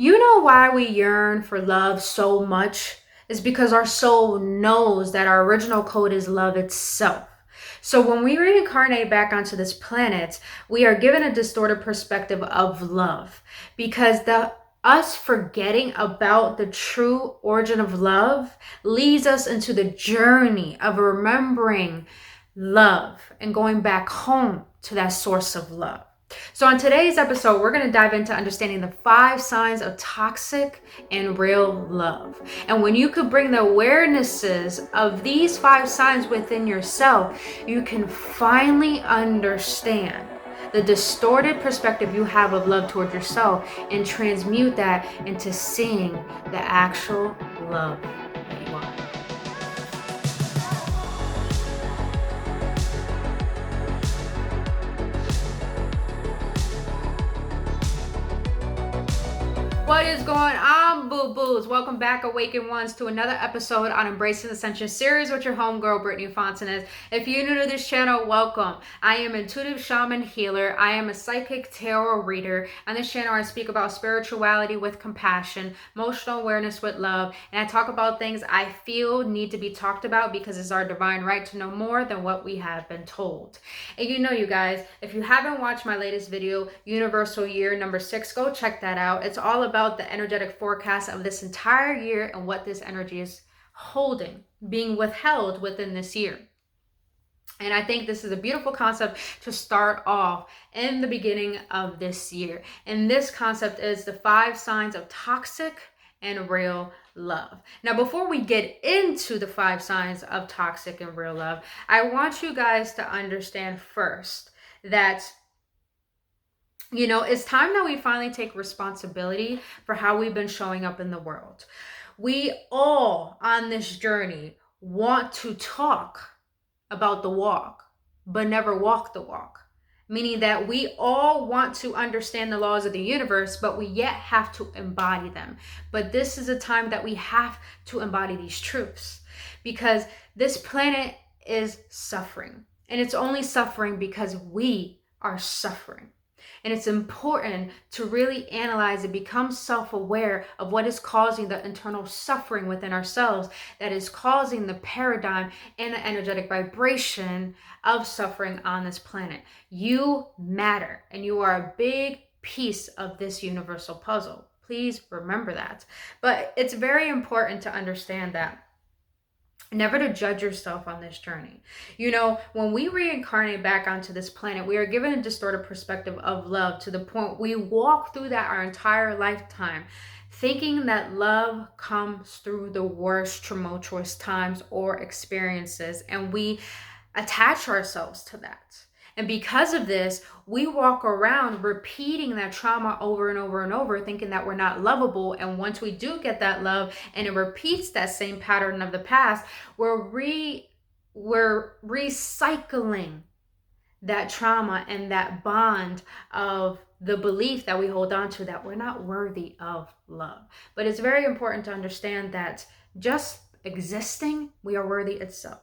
You know why we yearn for love so much? Is because our soul knows that our original code is love itself. So when we reincarnate back onto this planet, we are given a distorted perspective of love because the us forgetting about the true origin of love leads us into the journey of remembering love and going back home to that source of love. So, on today's episode, we're going to dive into understanding the 5 signs of toxic and real love. And when you could bring the awarenesses of these 5 signs within yourself, you can finally understand the distorted perspective you have of love towards yourself and transmute that into seeing the actual love that you are. What is going on, boo-boos? Welcome back, Awakened Ones, to another episode on Embracing Ascension series with your homegirl, Brittany Fontanez. If you're new to this channel, welcome. I am intuitive shaman healer. I am a psychic tarot reader. On this channel, I speak about spirituality with compassion, emotional awareness with love, and I talk about things I feel need to be talked about because it's our divine right to know more than what we have been told. And you guys, if you haven't watched my latest video, Universal Year number 6, go check that out. It's all about the energetic forecast of this entire year and what this energy is holding, being withheld within this year. And I think this is a beautiful concept to start off in the beginning of this year. And this concept is the 5 signs of toxic and real love. Now, before we get into the 5 signs of toxic and real love, I want you guys to understand first that it's time that we finally take responsibility for how we've been showing up in the world. We all on this journey want to talk about the walk, but never walk the walk. Meaning that we all want to understand the laws of the universe, but we yet have to embody them. But this is a time that we have to embody these truths because this planet is suffering. And it's only suffering because we are suffering. And it's important to really analyze and become self-aware of what is causing the internal suffering within ourselves that is causing the paradigm and the energetic vibration of suffering on this planet. You matter, and you are a big piece of this universal puzzle. Please remember that. But it's very important to understand that. Never to judge yourself on this journey. When we reincarnate back onto this planet, we are given a distorted perspective of love to the point we walk through that our entire lifetime, thinking that love comes through the worst tumultuous times or experiences, and we attach ourselves to that. And because of this, we walk around repeating that trauma over and over and over, thinking that we're not lovable. And once we do get that love and it repeats that same pattern of the past, we're recycling that trauma and that bond of the belief that we hold on to that we're not worthy of love. But it's very important to understand that just existing, we are worthy itself.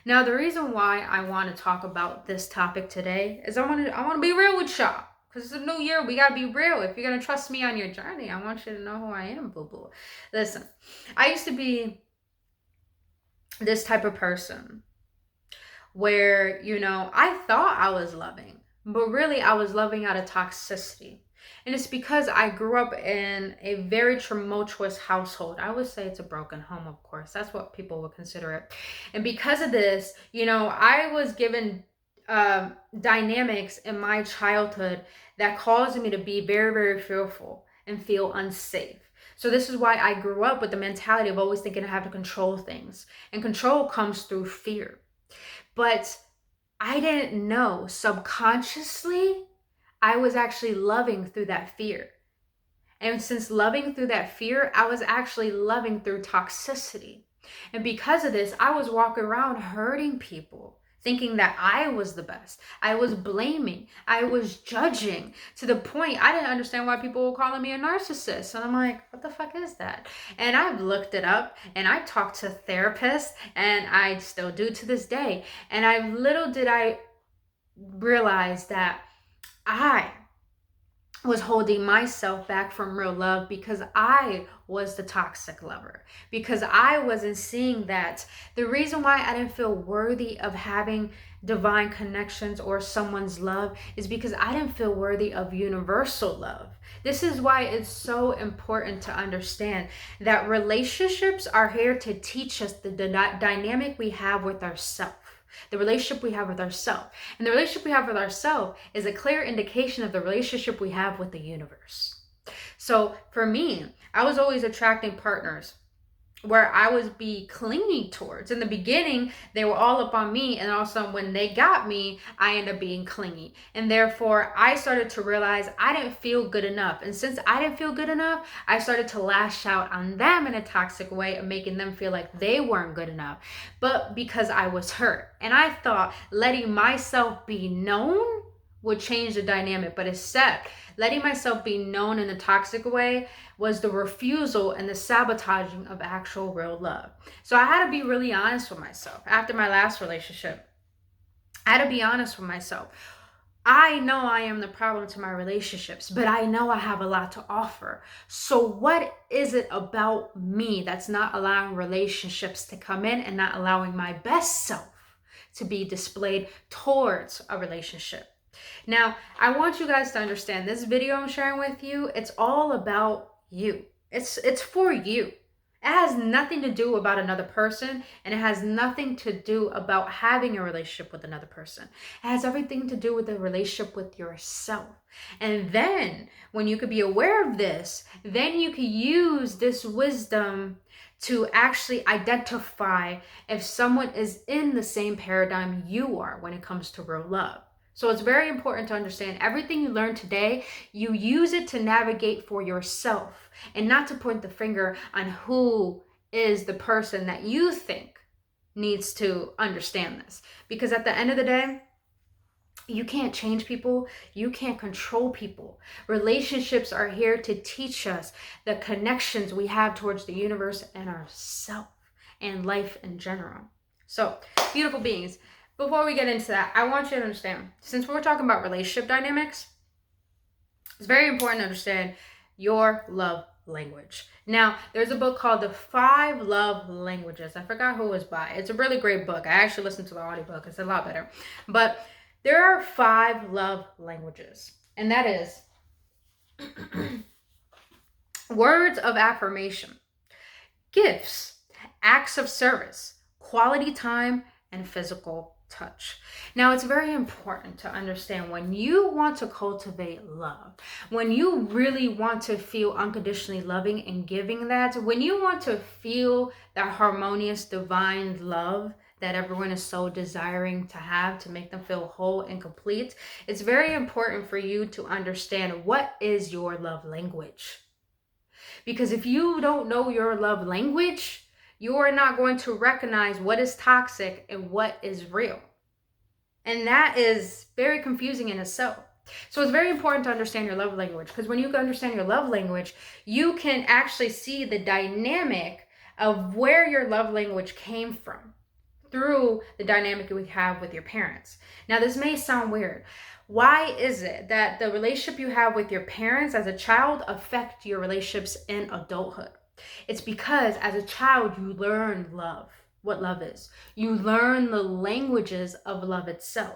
Now, the reason why I want to talk about this topic today is I want to be real with y'all. Because it's a new year, we got to be real. If you're going to trust me on your journey, I want you to know who I am, boo-boo. Listen, I used to be this type of person where, I thought I was loving, but really I was loving out of toxicity. And it's because I grew up in a very tumultuous household. I would say it's a broken home, of course. That's what people would consider it. And because of this, I was given dynamics in my childhood that caused me to be very, very fearful and feel unsafe. So this is why I grew up with the mentality of always thinking I have to control things. And control comes through fear. But I didn't know subconsciously I was actually loving through that fear. And since loving through that fear, I was actually loving through toxicity. And because of this, I was walking around hurting people, thinking that I was the best. I was blaming. I was judging to the point I didn't understand why people were calling me a narcissist. And I'm like, what the fuck is that? And I've looked it up and I talked to therapists and I still do to this day. And little did I realize that I was holding myself back from real love because I was the toxic lover, because I wasn't seeing that the reason why I didn't feel worthy of having divine connections or someone's love is because I didn't feel worthy of universal love. This is why it's so important to understand that relationships are here to teach us the dynamic we have with ourselves. The relationship we have with ourselves. And the relationship we have with ourselves is a clear indication of the relationship we have with the universe. So for me, I was always attracting partners where I was be clingy towards. In the beginning, they were all up on me, and also when they got me, I ended up being clingy. And therefore, I started to realize I didn't feel good enough. And since I didn't feel good enough, I started to lash out on them in a toxic way of making them feel like they weren't good enough. But because I was hurt. And I thought letting myself be known would change the dynamic, but instead, letting myself be known in a toxic way was the refusal and the sabotaging of actual real love. So I had to be really honest with myself. After my last relationship, I had to be honest with myself. I know I am the problem to my relationships, but I know I have a lot to offer. So what is it about me that's not allowing relationships to come in and not allowing my best self to be displayed towards a relationship? Now, I want you guys to understand this video I'm sharing with you, it's all about you. It's for you. It has nothing to do about another person, and it has nothing to do about having a relationship with another person. It has everything to do with the relationship with yourself. And then when you could be aware of this, then you can use this wisdom to actually identify if someone is in the same paradigm you are when it comes to real love. So it's very important to understand everything you learn today, you use it to navigate for yourself and not to point the finger on who is the person that you think needs to understand this. Because at the end of the day, you can't change people. You can't control people. Relationships are here to teach us the connections we have towards the universe and ourselves and life in general. So, beautiful beings. Before we get into that, I want you to understand, since we're talking about relationship dynamics, it's very important to understand your love language. Now, there's a book called The 5 Love Languages. I forgot who it was by. It's a really great book. I actually listened to the audiobook. It's a lot better. But there are 5 love languages. And that is words of affirmation, gifts, acts of service, quality time, and physical touch. Now, it's very important to understand when you want to cultivate love, when you really want to feel unconditionally loving and giving that, when you want to feel that harmonious divine love that everyone is so desiring to have to make them feel whole and complete, it's very important for you to understand what is your love language. Because if you don't know your love language, you are not going to recognize what is toxic and what is real. And that is very confusing in itself. So it's very important to understand your love language, because when you understand your love language, you can actually see the dynamic of where your love language came from through the dynamic we have with your parents. Now, this may sound weird. Why is it that the relationship you have with your parents as a child affect your relationships in adulthood? It's because as a child, you learn love, what love is. You learn the languages of love itself.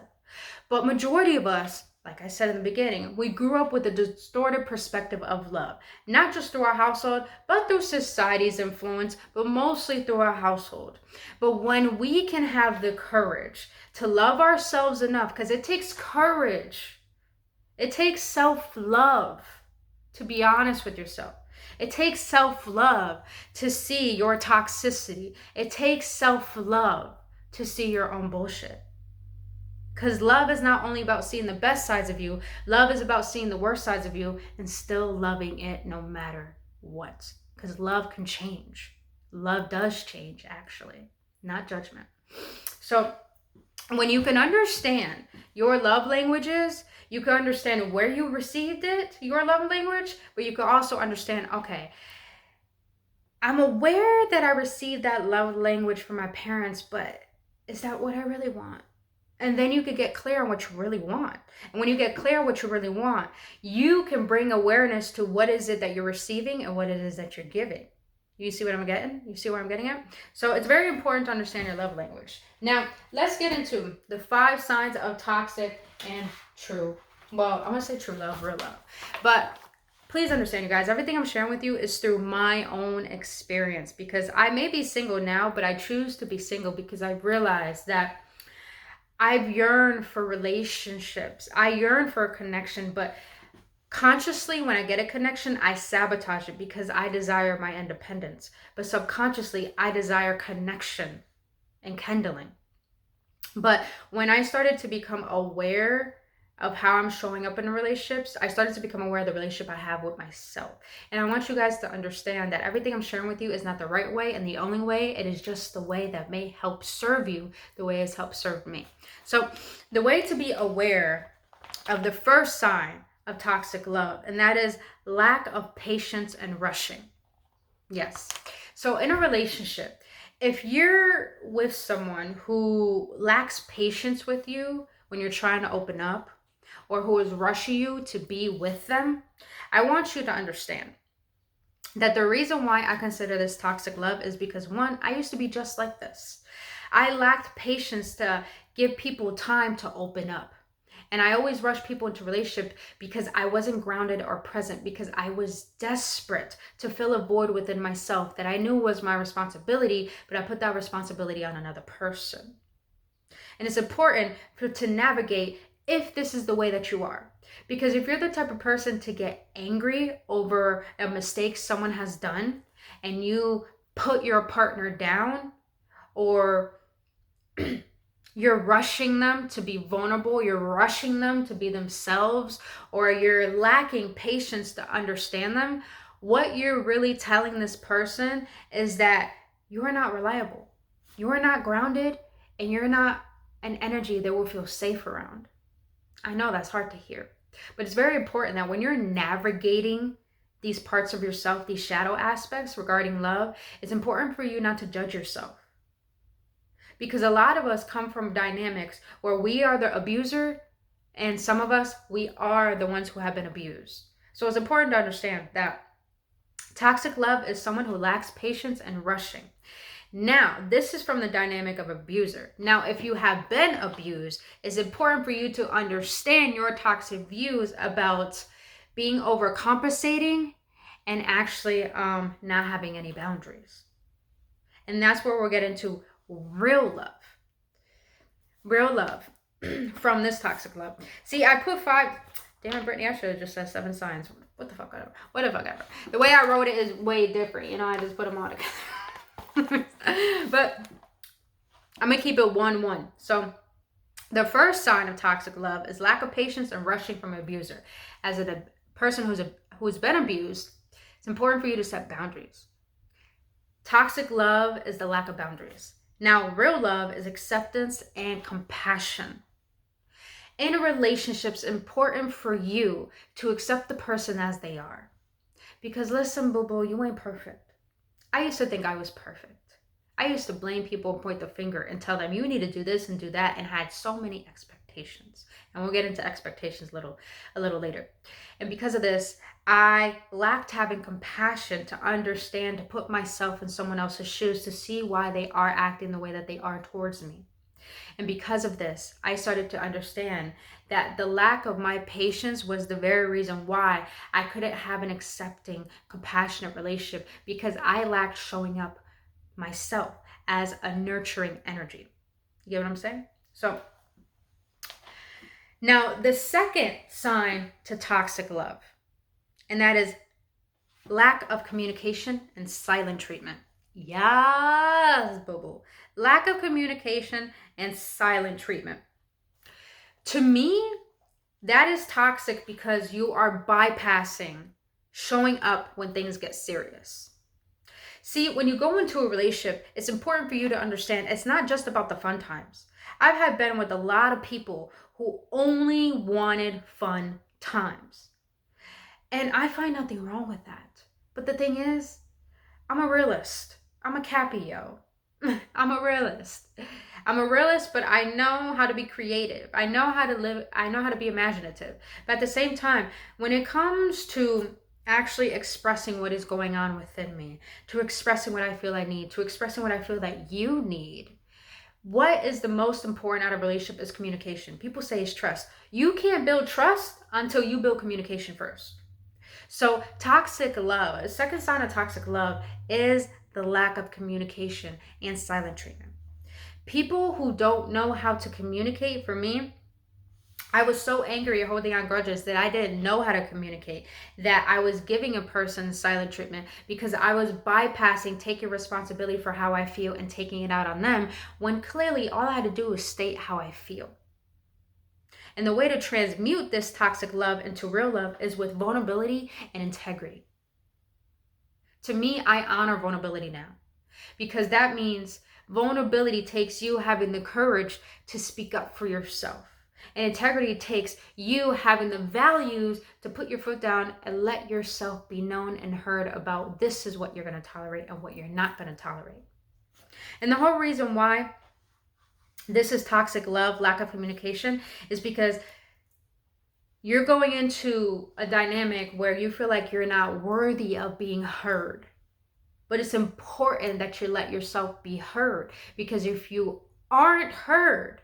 But majority of us, like I said in the beginning, we grew up with a distorted perspective of love, not just through our household, but through society's influence, but mostly through our household. But when we can have the courage to love ourselves enough, because it takes courage, it takes self-love to be honest with yourself. It takes self-love to see your toxicity. It takes self-love to see your own bullshit. Because love is not only about seeing the best sides of you, love is about seeing the worst sides of you and still loving it no matter what. Because love can change. Love does change, actually, not judgment. So when you can understand your love languages, you can understand where you received it, your love language, but you can also understand, okay, I'm aware that I received that love language from my parents, but is that what I really want? And then you could get clear on what you really want. And when you get clear on what you really want, you can bring awareness to what is it that you're receiving and what it is that you're giving. You see what I'm getting? You see where I'm getting at? So it's very important to understand your love language. Now, let's get into the 5 signs of toxic and true. Well, I want to say true love, real love. But please understand, you guys, everything I'm sharing with you is through my own experience, because I may be single now, but I choose to be single because I realized that I've yearned for relationships. I yearn for a connection, but consciously, when I get a connection, I sabotage it because I desire my independence. But subconsciously, I desire connection and kindling. But when I started to become aware of how I'm showing up in relationships, I started to become aware of the relationship I have with myself. And I want you guys to understand that everything I'm sharing with you is not the right way and the only way. It is just the way that may help serve you the way it's helped serve me. So the way to be aware of the first sign of toxic love, and that is lack of patience and rushing. Yes. So in a relationship, if you're with someone who lacks patience with you when you're trying to open up, or who is rushing you to be with them, I want you to understand that the reason why I consider this toxic love is because, one, I used to be just like this. I lacked patience to give people time to open up. And I always rushed people into relationship because I wasn't grounded or present, because I was desperate to fill a void within myself that I knew was my responsibility, but I put that responsibility on another person. And it's important to navigate if this is the way that you are. Because if you're the type of person to get angry over a mistake someone has done and you put your partner down, or you're rushing them to be vulnerable, you're rushing them to be themselves, or you're lacking patience to understand them, what you're really telling this person is that you are not reliable, you are not grounded, and you're not an energy they will feel safe around. I know that's hard to hear, but it's very important that when you're navigating these parts of yourself, these shadow aspects regarding love, it's important for you not to judge yourself. Because a lot of us come from dynamics where we are the abuser, and some of us, we are the ones who have been abused. So it's important to understand that toxic love is someone who lacks patience and rushing. Now, this is from the dynamic of abuser. Now, if you have been abused, it's important for you to understand your toxic views about being overcompensating and actually not having any boundaries. And that's where we'll get into real love. Real love from this toxic love. See, I put 5. Damn it, Brittany, I should have just said 7 signs. What the fuck ever. What the fuck ever. The way I wrote it is way different. You know, I just put them all together. But I'm gonna keep it 1-1. So the first sign of toxic love is lack of patience and rushing from an abuser. As a person who's been abused, it's important for you to set boundaries. Toxic love is the lack of boundaries. Now, real love is acceptance and compassion. In a relationship, it's important for you to accept the person as they are. Because listen, boo-boo, you ain't perfect. I used to think I was perfect. I used to blame people and point the finger and tell them, you need to do this and do that, and had so many expectations. And we'll get into expectations a little later. And because of this, I lacked having compassion to understand, to put myself in someone else's shoes, to see why they are acting the way that they are towards me. And because of this, I started to understand that the lack of my patience was the very reason why I couldn't have an accepting, compassionate relationship, because I lacked showing up myself as a nurturing energy. You get what I'm saying? So now the second sign to toxic love, and that is lack of communication and silent treatment. Yes, boo-boo. Lack of communication and silent treatment. To me, that is toxic because you are bypassing showing up when things get serious. See, when you go into a relationship, it's important for you to understand it's not just about the fun times. I've been with a lot of people who only wanted fun times. And I find nothing wrong with that. But the thing is, I'm a realist. I'm a Cappy, yo. I'm a realist. I'm a realist, but I know how to be creative. I know how to live. I know how to be imaginative. But at the same time, when it comes to actually expressing what is going on within me, to expressing what I feel I need, to expressing what I feel that you need, what is the most important out of relationship is communication. People say it's trust. You can't build trust until you build communication first. So toxic love, a second sign of toxic love is the lack of communication and silent treatment. People who don't know how to communicate, for me, I was so angry at holding on grudges that I didn't know how to communicate, that I was giving a person silent treatment because I was bypassing taking responsibility for how I feel and taking it out on them, when clearly all I had to do was state how I feel. And the way to transmute this toxic love into real love is with vulnerability and integrity. To me, I honor vulnerability now, because that means vulnerability takes you having the courage to speak up for yourself. And integrity takes you having the values to put your foot down and let yourself be known and heard about this is what you're going to tolerate and what you're not going to tolerate. And the whole reason why this is toxic love, lack of communication, is because you're going into a dynamic where you feel like you're not worthy of being heard. But it's important that you let yourself be heard, because if you aren't heard,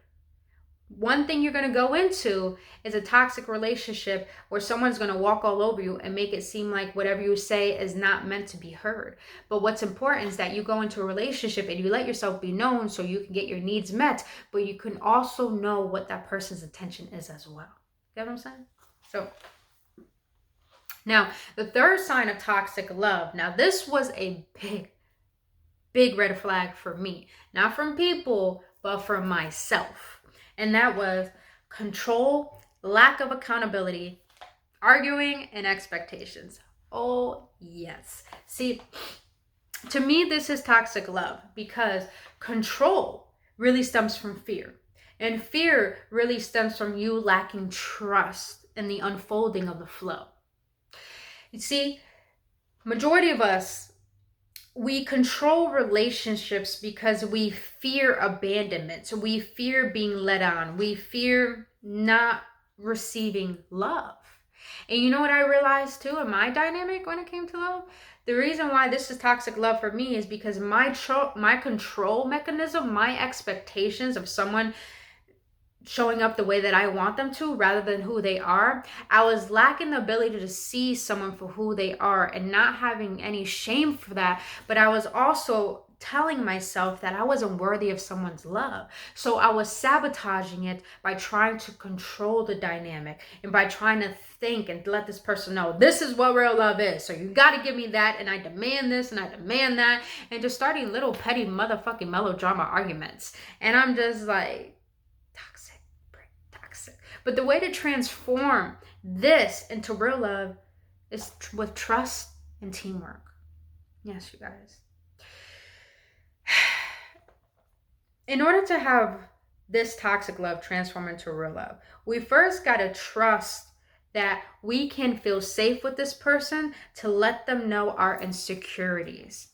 one thing you're going to go into is a toxic relationship where someone's going to walk all over you and make it seem like whatever you say is not meant to be heard. But what's important is that you go into a relationship and you let yourself be known so you can get your needs met, but you can also know what that person's intention is as well. You get what I'm saying? So now, the third sign of toxic love. Now, this was a big red flag for me. Not from people, but from myself. And that was control, lack of accountability, arguing, and expectations. Oh, yes. See, to me, this is toxic love because control really stems from fear. And fear really stems from you lacking trust in the unfolding of the flow. You see, majority of us, we control relationships because we fear abandonment. So we fear being let on. We fear not receiving love. And you know what I realized too in my dynamic when it came to love? The reason why this is toxic love for me is because my control mechanism, my expectations of someone showing up the way that I want them to rather than who they are, I was lacking the ability to see someone for who they are and not having any shame for that. But I was also telling myself that I wasn't worthy of someone's love. So I was sabotaging it by trying to control the dynamic and by trying to think and let this person know this is what real love is. So you got to give me that, and I demand this and I demand that, and just starting little petty motherfucking melodrama arguments. And I'm just like, toxic. But the way to transform this into real love is with trust and teamwork. Yes, you guys. In order to have this toxic love transform into real love, we first got to trust that we can feel safe with this person to let them know our insecurities,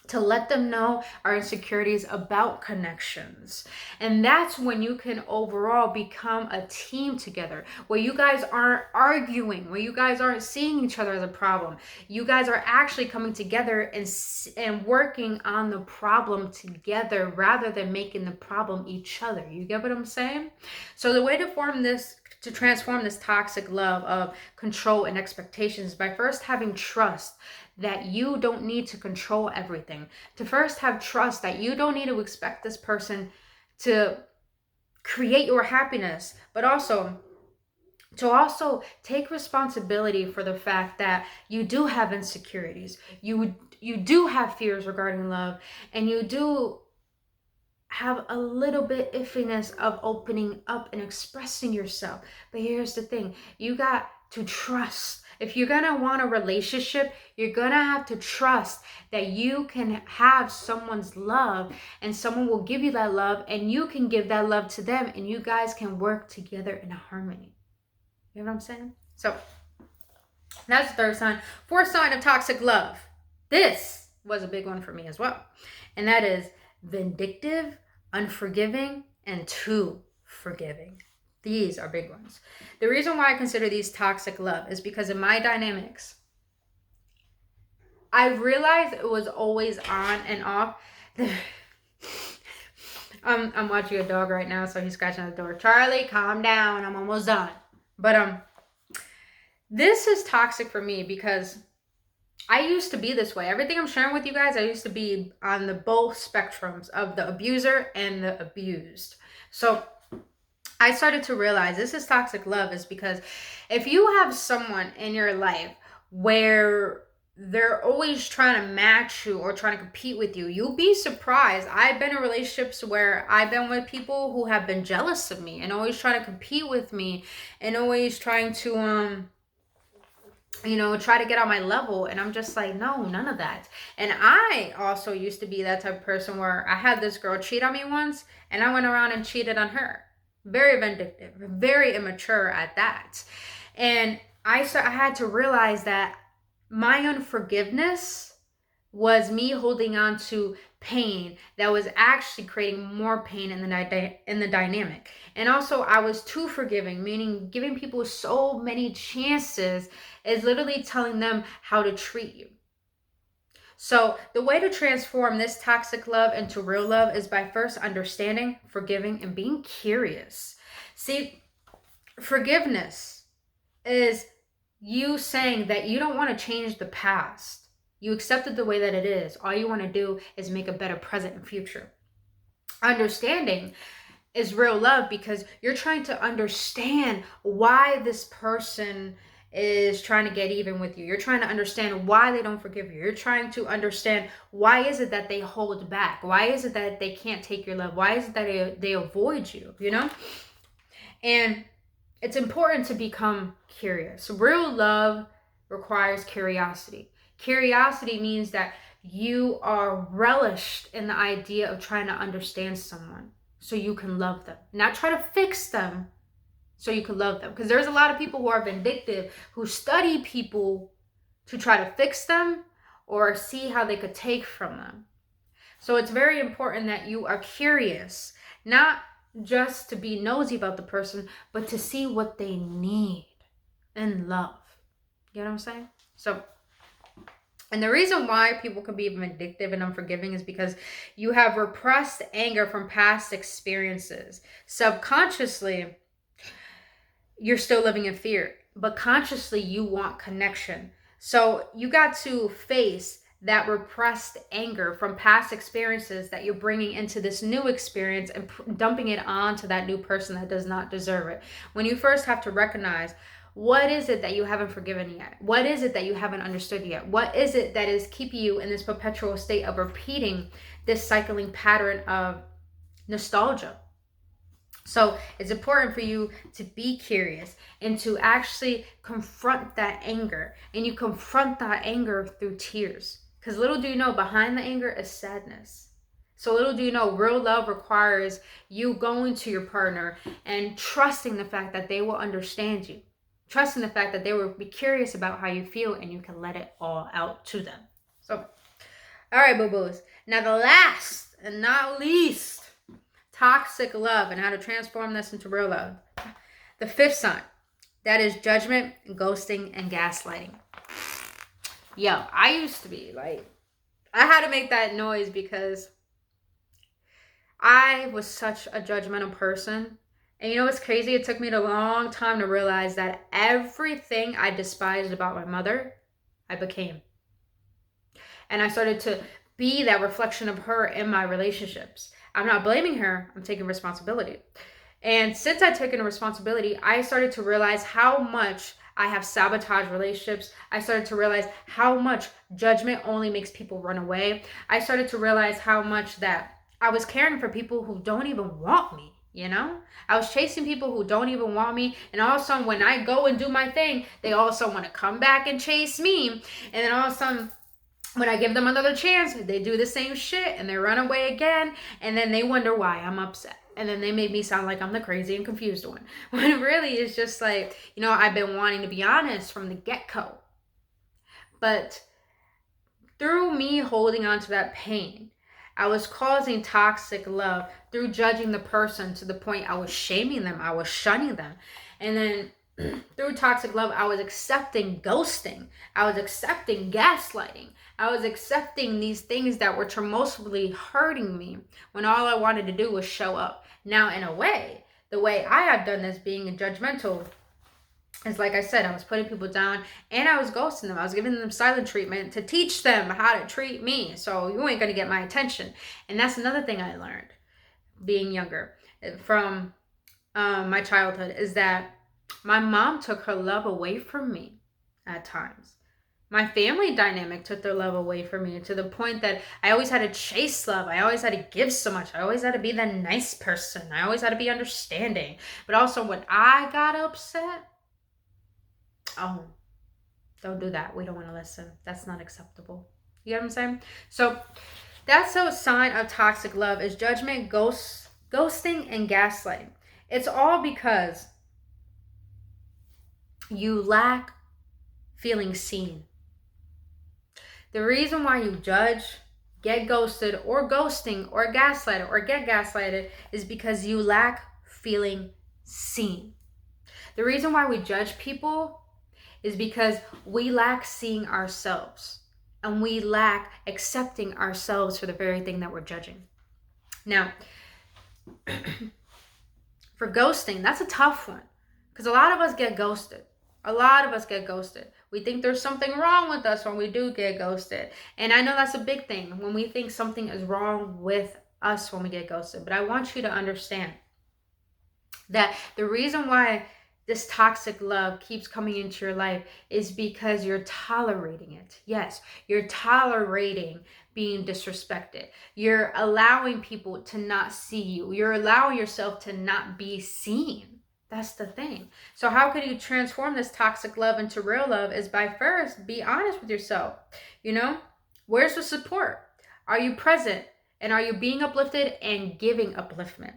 to let them know our insecurities about connections. And that's when you can overall become a team together, where you guys aren't arguing, where you guys aren't seeing each other as a problem. You guys are actually coming together and working on the problem together rather than making the problem each other. You get what I'm saying? So the way to transform this toxic love of control and expectations by first having trust that you don't need to control everything. To first have trust that you don't need to expect this person to create your happiness, but also to take responsibility for the fact that you do have insecurities. You do have fears regarding love, and you do have a little bit iffiness of opening up and expressing yourself. But here's the thing, you got to trust. If you're gonna want a relationship, you're gonna have to trust that you can have someone's love and someone will give you that love and you can give that love to them and you guys can work together in harmony. You know what I'm saying? So that's the third sign. Fourth sign of toxic love. This was a big one for me as well. And that is vindictive, unforgiving, and too forgiving. These are big ones. The reason why I consider these toxic love is because in my dynamics, I realized it was always on and off. I'm watching a dog right now, so he's scratching the door. Charlie, calm down. I'm almost done. But this is toxic for me because I used to be this way. Everything I'm sharing with you guys, I used to be on the both spectrums of the abuser and the abused. So I started to realize this is toxic love is because if you have someone in your life where they're always trying to match you or trying to compete with you, you'll be surprised. I've been in relationships where I've been with people who have been jealous of me and always trying to compete with me and always trying to try to get on my level. And I'm just like, no, none of that. And I also used to be that type of person where I had this girl cheat on me once and I went around and cheated on her. Very vindictive, very immature at that. And I had to realize that my unforgiveness was me holding on to pain that was actually creating more pain in the dynamic. And also I was too forgiving, meaning giving people so many chances is literally telling them how to treat you. So the way to transform this toxic love into real love is by first understanding, forgiving, and being curious. See, forgiveness is you saying that you don't want to change the past. You accept it the way that it is. All you want to do is make a better present and future. Understanding is real love because you're trying to understand why this person is trying to get even with you. You're trying to understand why they don't forgive you. You're trying to understand why is it that they hold back? Why is it that they can't take your love? Why is it that they avoid you, And it's important to become curious. Real love requires curiosity. Curiosity means that you are relished in the idea of trying to understand someone so you can love them. Not try to fix them so you can love them. Because there's a lot of people who are vindictive, who study people to try to fix them or see how they could take from them. So it's very important that you are curious, not just to be nosy about the person, but to see what they need in love. You know what I'm saying? So, and the reason why people can be vindictive and unforgiving is because you have repressed anger from past experiences. Subconsciously, you're still living in fear, but consciously you want connection. So you got to face that repressed anger from past experiences that you're bringing into this new experience and dumping it onto that new person that does not deserve it. When you first have to recognize, what is it that you haven't forgiven yet? What is it that you haven't understood yet? What is it that is keeping you in this perpetual state of repeating this cycling pattern of nostalgia? So it's important for you to be curious and to actually confront that anger. And you confront that anger through tears. Because little do you know, behind the anger is sadness. So little do you know, real love requires you going to your partner and trusting the fact that they will understand you. Trusting the fact that they will be curious about how you feel and you can let it all out to them. So, all right, boo-boos. Now the last and not least, toxic love and how to transform this into real love. The fifth sign, that is judgment, ghosting, and gaslighting. Yo, I used to be like, I had to make that noise because I was such a judgmental person. And you know what's crazy? It took me a long time to realize that everything I despised about my mother, I became. And I started to be that reflection of her in my relationships. I'm not blaming her. I'm taking responsibility. And since I've taken responsibility, I started to realize how much I have sabotaged relationships. I started to realize how much judgment only makes people run away. I started to realize how much that I was caring for people who don't even want me, I was chasing people who don't even want me. And all of a sudden, when I go and do my thing, they also want to come back and chase me. And then all of a sudden, when I give them another chance, they do the same shit and they run away again. And then they wonder why I'm upset. And then they make me sound like I'm the crazy and confused one. When really it's just like, I've been wanting to be honest from the get-go. But through me holding on to that pain I was causing toxic love through judging the person to the point I was shaming them, I was shunning them. And then through toxic love, I was accepting ghosting. I was accepting gaslighting. I was accepting these things that were mostly hurting me when all I wanted to do was show up. Now, in a way, the way I have done this, being judgmental, is like I said, I was putting people down and I was ghosting them. I was giving them silent treatment to teach them how to treat me. So you ain't going to get my attention. And that's another thing I learned being younger from my childhood, is that my mom took her love away from me at times. My family dynamic took their love away from me to the point that I always had to chase love. I always had to give so much. I always had to be the nice person. I always had to be understanding. But also when I got upset, oh, don't do that. We don't want to listen. That's not acceptable. You get what I'm saying? So that's a sign of toxic love, is judgment, ghosting, and gaslighting. It's all because you lack feeling seen. The reason why you judge, get ghosted, or ghosting, or gaslighted, or get gaslighted is because you lack feeling seen. The reason why we judge people is because we lack seeing ourselves, and we lack accepting ourselves for the very thing that we're judging. Now, for ghosting, that's a tough one, because a lot of us get ghosted. A lot of us get ghosted. We think there's something wrong with us when we do get ghosted. And I know that's a big thing, when we think something is wrong with us when we get ghosted. But I want you to understand that the reason why this toxic love keeps coming into your life is because you're tolerating it. Yes, you're tolerating being disrespected. You're allowing people to not see you. You're allowing yourself to not be seen. That's the thing. So how can you transform this toxic love into real love is by first be honest with yourself. You know, where's the support? Are you present? And are you being uplifted and giving upliftment?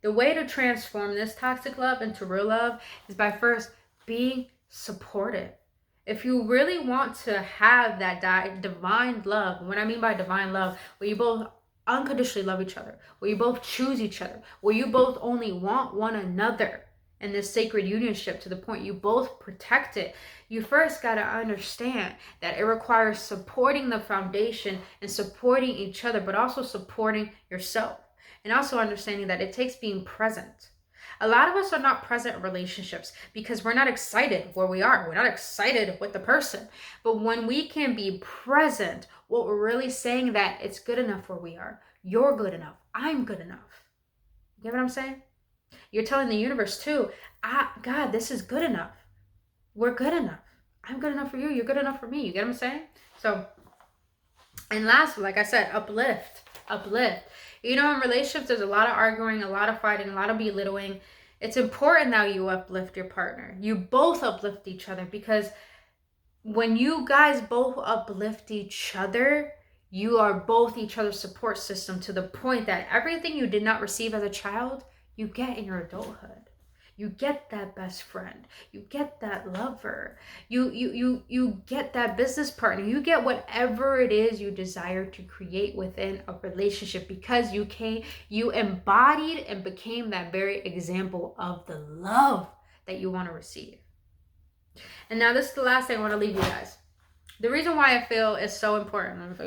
The way to transform this toxic love into real love is by first being supportive. If you really want to have that divine love, what I mean by divine love, where you both unconditionally love each other, where you both choose each other, where you both only want one another, and this sacred unionship to the point you both protect it, you first got to understand that it requires supporting the foundation and supporting each other, but also supporting yourself. And also understanding that it takes being present. A lot of us are not present in relationships because we're not excited where we are. We're not excited with the person. But when we can be present, what we're really saying that it's good enough where we are. You're good enough. I'm good enough. You get what I'm saying? You're telling the universe too, God, this is good enough. We're good enough. I'm good enough for you. You're good enough for me. You get what I'm saying? So, and lastly, like I said, uplift. You know, in relationships, there's a lot of arguing, a lot of fighting, a lot of belittling. It's important that you uplift your partner. You both uplift each other, because when you guys both uplift each other, you are both each other's support system to the point that everything you did not receive as a child, you get in your adulthood. You get that best friend. You get that lover. You get that business partner. You get whatever it is you desire to create within a relationship, because you embodied and became that very example of the love that you want to receive. And now this is the last thing I want to leave you guys. The reason why I feel it's so important.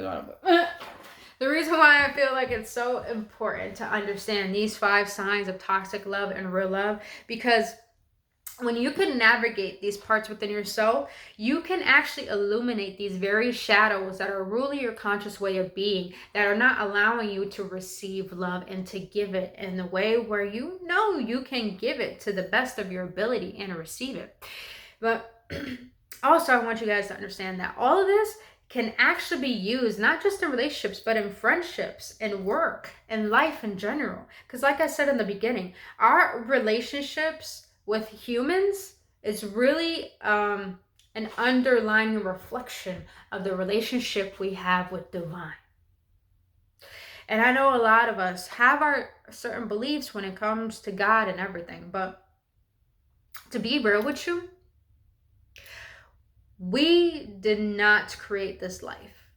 The reason why I feel like it's so important to understand these 5 signs of toxic love and real love, because when you can navigate these parts within yourself, you can actually illuminate these very shadows that are ruling your conscious way of being, that are not allowing you to receive love and to give it in the way where you know you can give it to the best of your ability and receive it. But also, I want you guys to understand that all of this can actually be used not just in relationships, but in friendships and work and life in general. Because like I said in the beginning, our relationships with humans is really an underlying reflection of the relationship we have with divine. And I know a lot of us have our certain beliefs when it comes to God and everything, but to be real with you, we did not create this life.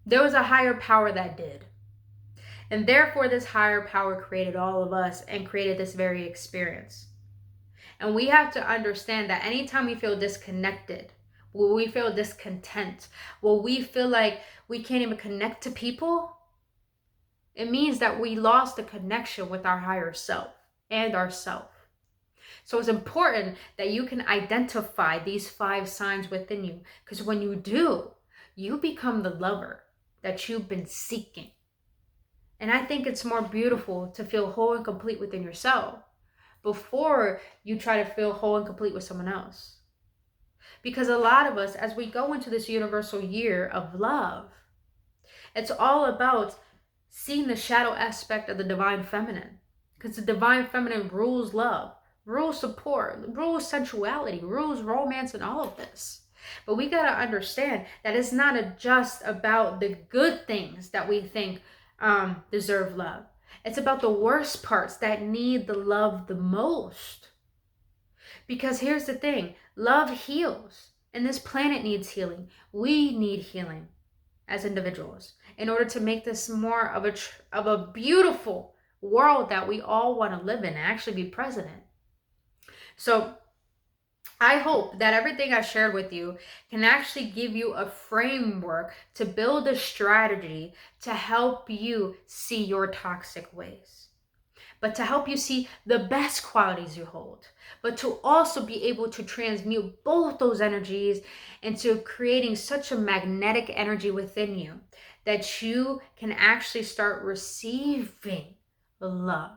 There was a higher power that did. And therefore, this higher power created all of us and created this very experience. And we have to understand that anytime we feel disconnected, when we feel discontent, when we feel like we can't even connect to people, it means that we lost the connection with our higher self and ourself. So it's important that you can identify these 5 signs within you, because when you do, you become the lover that you've been seeking. And I think it's more beautiful to feel whole and complete within yourself before you try to feel whole and complete with someone else. Because a lot of us, as we go into this universal year of love, it's all about seeing the shadow aspect of the divine feminine. Because the divine feminine rules love, rules support, rules sensuality, rules romance, and all of this. But we got to understand that it's not just about the good things that we think deserve love. It's about the worst parts that need the love the most. Because here's the thing, love heals, and this planet needs healing. We need healing as individuals in order to make this more of a beautiful world that we all want to live in and actually be present in. So I hope that everything I shared with you can actually give you a framework to build a strategy to help you see your toxic ways, but to help you see the best qualities you hold, but to also be able to transmute both those energies into creating such a magnetic energy within you that you can actually start receiving love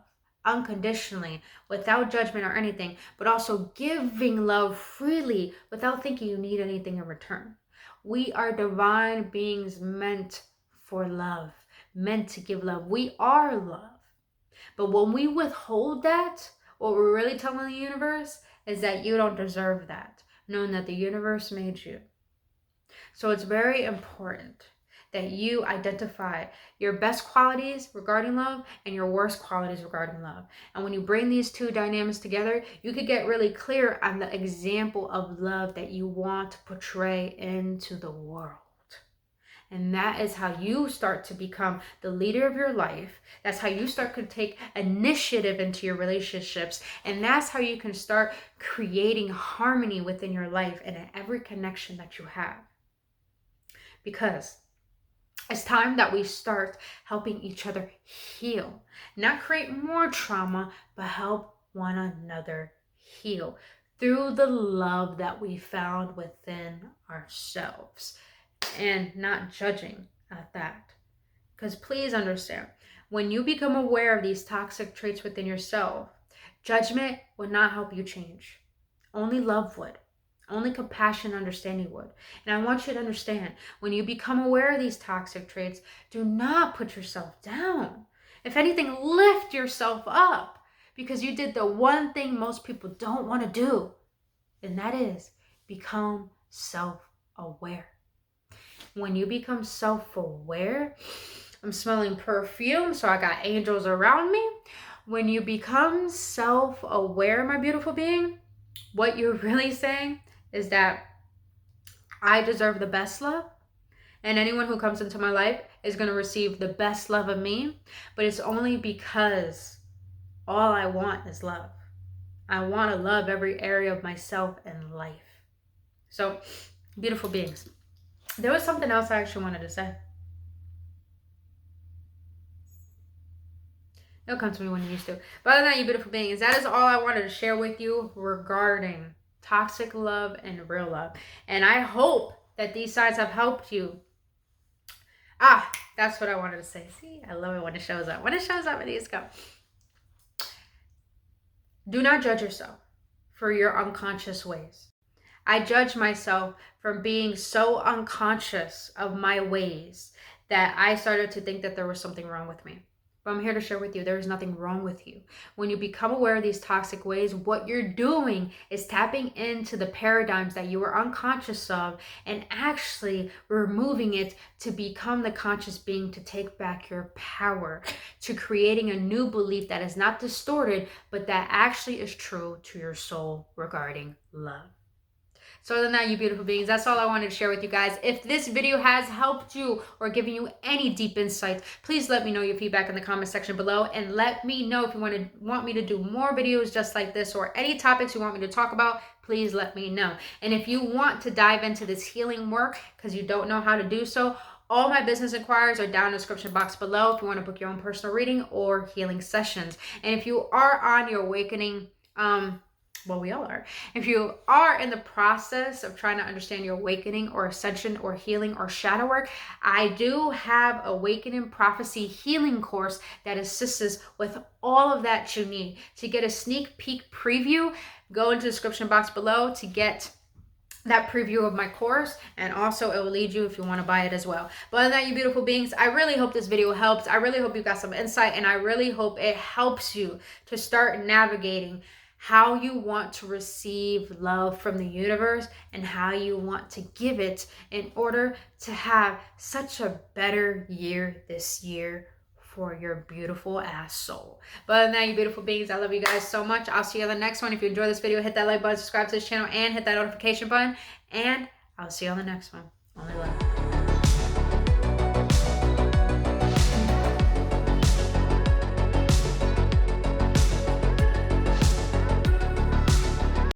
unconditionally, without judgment or anything, but also giving love freely without thinking you need anything in return. We are divine beings meant for love, meant to give love. We are love. But when we withhold that, what we're really telling the universe is that you don't deserve that, knowing that the universe made you. So it's very important that you identify your best qualities regarding love and your worst qualities regarding love. And when you bring these two dynamics together, you could get really clear on the example of love that you want to portray into the world. And that is how you start to become the leader of your life. That's how you start to take initiative into your relationships. And that's how you can start creating harmony within your life and in every connection that you have. Because it's time that we start helping each other heal. Not create more trauma, but help one another heal through the love that we found within ourselves. And not judging at that. Because please understand, when you become aware of these toxic traits within yourself, judgment would not help you change. Only love would. Only compassion and understanding would. And I want you to understand, when you become aware of these toxic traits, do not put yourself down. If anything, lift yourself up, because you did the one thing most people don't want to do, and that is become self-aware. When you become self-aware, I'm smelling perfume, so I got angels around me. When you become self-aware, my beautiful being, what you're really saying is that I deserve the best love, and anyone who comes into my life is going to receive the best love of me, but it's only because all I want is love. I want to love every area of myself and life. So, beautiful beings, there was something else I actually wanted to say. It'll come to me when you used to. But other than that, you beautiful beings, that is all I wanted to share with you regarding toxic love and real love. And I hope that these signs have helped you. That's what I wanted to say. See, I love it when it shows up. When it shows up, these come. Do not judge yourself for your unconscious ways. I judge myself from being so unconscious of my ways that I started to think that there was something wrong with me. But I'm here to share with you, there is nothing wrong with you. When you become aware of these toxic ways, what you're doing is tapping into the paradigms that you were unconscious of and actually removing it to become the conscious being, to take back your power, to creating a new belief that is not distorted, but that actually is true to your soul regarding love. So other than that, you beautiful beings, that's all I wanted to share with you guys. If this video has helped you or given you any deep insights, please let me know your feedback in the comment section below, and let me know if you want me to do more videos just like this, or any topics you want me to talk about. Please let me know. And if you want to dive into this healing work because you don't know how to do so, all my business inquiries are down in the description box below if you want to book your own personal reading or healing sessions. And if you are on your awakening, well, we all are. If you are in the process of trying to understand your awakening or ascension or healing or shadow work, I do have Awakening Prophecy Healing course that assists us with all of that you need. To get a sneak peek preview, go into the description box below to get that preview of my course, and also it will lead you if you want to buy it as well. But other than that, you beautiful beings, I really hope this video helps. I really hope you got some insight, and I really hope it helps you to start navigating how you want to receive love from the universe and how you want to give it in order to have such a better year this year for your beautiful ass soul. But other than that, you beautiful beings, I love you guys so much. I'll see you on the next one. If you enjoyed this video, hit that like button, subscribe to this channel, and hit that notification button. And I'll see you on the next one. Only love.